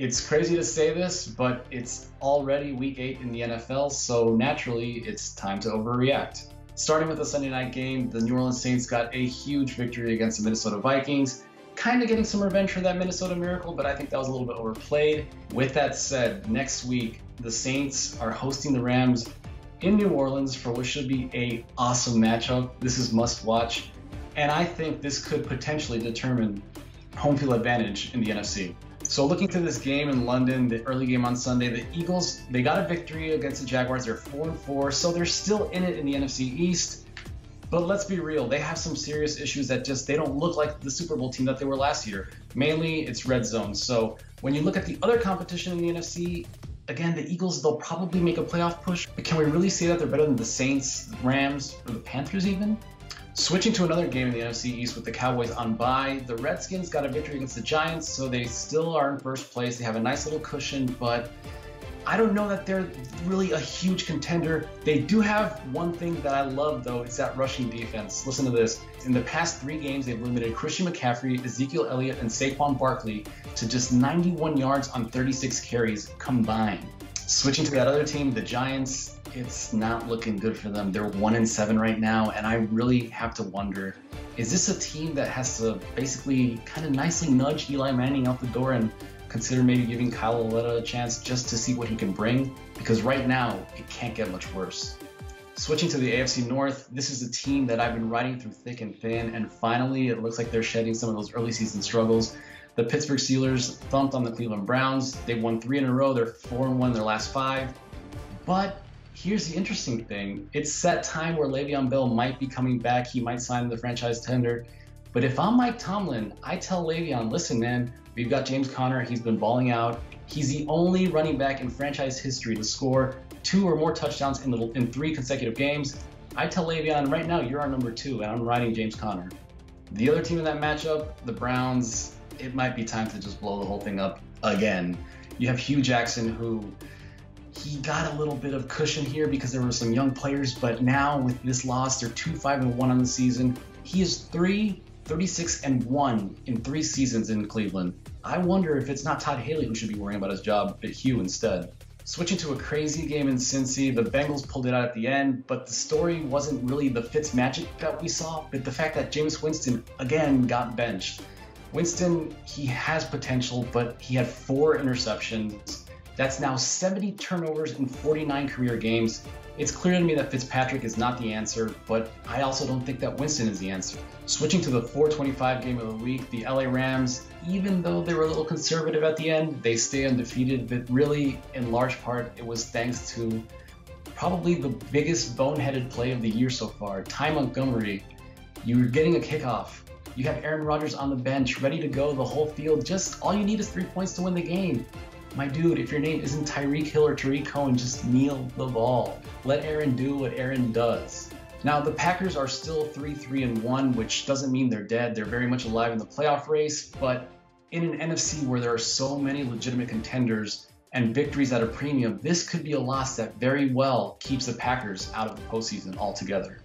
It's crazy to say this, but it's already week 8 in the NFL, so naturally it's time to overreact. Starting with the Sunday night game, the New Orleans Saints got a huge victory against the Minnesota Vikings, kind of getting some revenge for that Minnesota miracle, but I think that was a little bit overplayed. With that said, next week, the Saints are hosting the Rams in New Orleans for what should be an awesome matchup. This is must watch, and I think this could potentially determine home field advantage in the NFC. So looking to this game in London, the early game on Sunday, the Eagles, they got a victory against the Jaguars. They're 4-4, so they're still in it in the NFC East. But let's be real, they have some serious issues that they don't look like the Super Bowl team that they were last year. Mainly, it's red zone. So when you look at the other competition in the NFC, again, the Eagles, they'll probably make a playoff push. But can we really say that they're better than the Saints, Rams, or the Panthers even? Switching to another game in the NFC East with the Cowboys on bye, the Redskins got a victory against the Giants, so they still are in first place. They have a nice little cushion, but I don't know that they're really a huge contender. They do have one thing that I love, though, it's that rushing defense. Listen to this. In the past 3 games, they've limited Christian McCaffrey, Ezekiel Elliott, and Saquon Barkley to just 91 yards on 36 carries combined. Switching to that other team, the Giants, it's not looking good for them. They're 1-7 right now, and I really have to wonder, is this a team that has to basically kind of nicely nudge Eli Manning out the door and consider maybe giving Kyle Elliott a chance just to see what he can bring? Because right now, it can't get much worse. Switching to the AFC North, this is a team that I've been riding through thick and thin, and finally it looks like they're shedding some of those early season struggles. The Pittsburgh Steelers thumped on the Cleveland Browns. They won 3 in a row. They're 4-1 in their last 5. But here's the interesting thing. It's that time where Le'Veon Bell might be coming back. He might sign the franchise tender. But if I'm Mike Tomlin, I tell Le'Veon, listen, man, we've got James Conner. He's been balling out. He's the only running back in franchise history to score 2 or more touchdowns in 3 consecutive games. I tell Le'Veon, right now, you're our number 2, and I'm riding James Conner. The other team in that matchup, the Browns, it might be time to just blow the whole thing up again. You have Hue Jackson, who he got a little bit of cushion here because there were some young players, but now with this loss, they're 2-5-1 on the season. He is 36-1 in 3 seasons in Cleveland. I wonder if it's not Todd Haley who should be worrying about his job, but Hue instead. Switching to a crazy game in Cincy, the Bengals pulled it out at the end, but the story wasn't really the Fitz magic that we saw, but the fact that Jameis Winston again got benched. Winston, he has potential, but he had 4 interceptions. That's now 70 turnovers in 49 career games. It's clear to me that Fitzpatrick is not the answer, but I also don't think that Winston is the answer. Switching to the 425 game of the week, the LA Rams, even though they were a little conservative at the end, they stay undefeated, but really, in large part, it was thanks to probably the biggest boneheaded play of the year so far. Ty Montgomery, you're getting a kickoff. You have Aaron Rodgers on the bench, ready to go the whole field. Just all you need is 3 points to win the game. My dude, if your name isn't Tyreek Hill or Tariq Cohen, just kneel the ball. Let Aaron do what Aaron does. Now, the Packers are still 3-1, which doesn't mean they're dead. They're very much alive in the playoff race, but in an NFC where there are so many legitimate contenders and victories at a premium, this could be a loss that very well keeps the Packers out of the postseason altogether.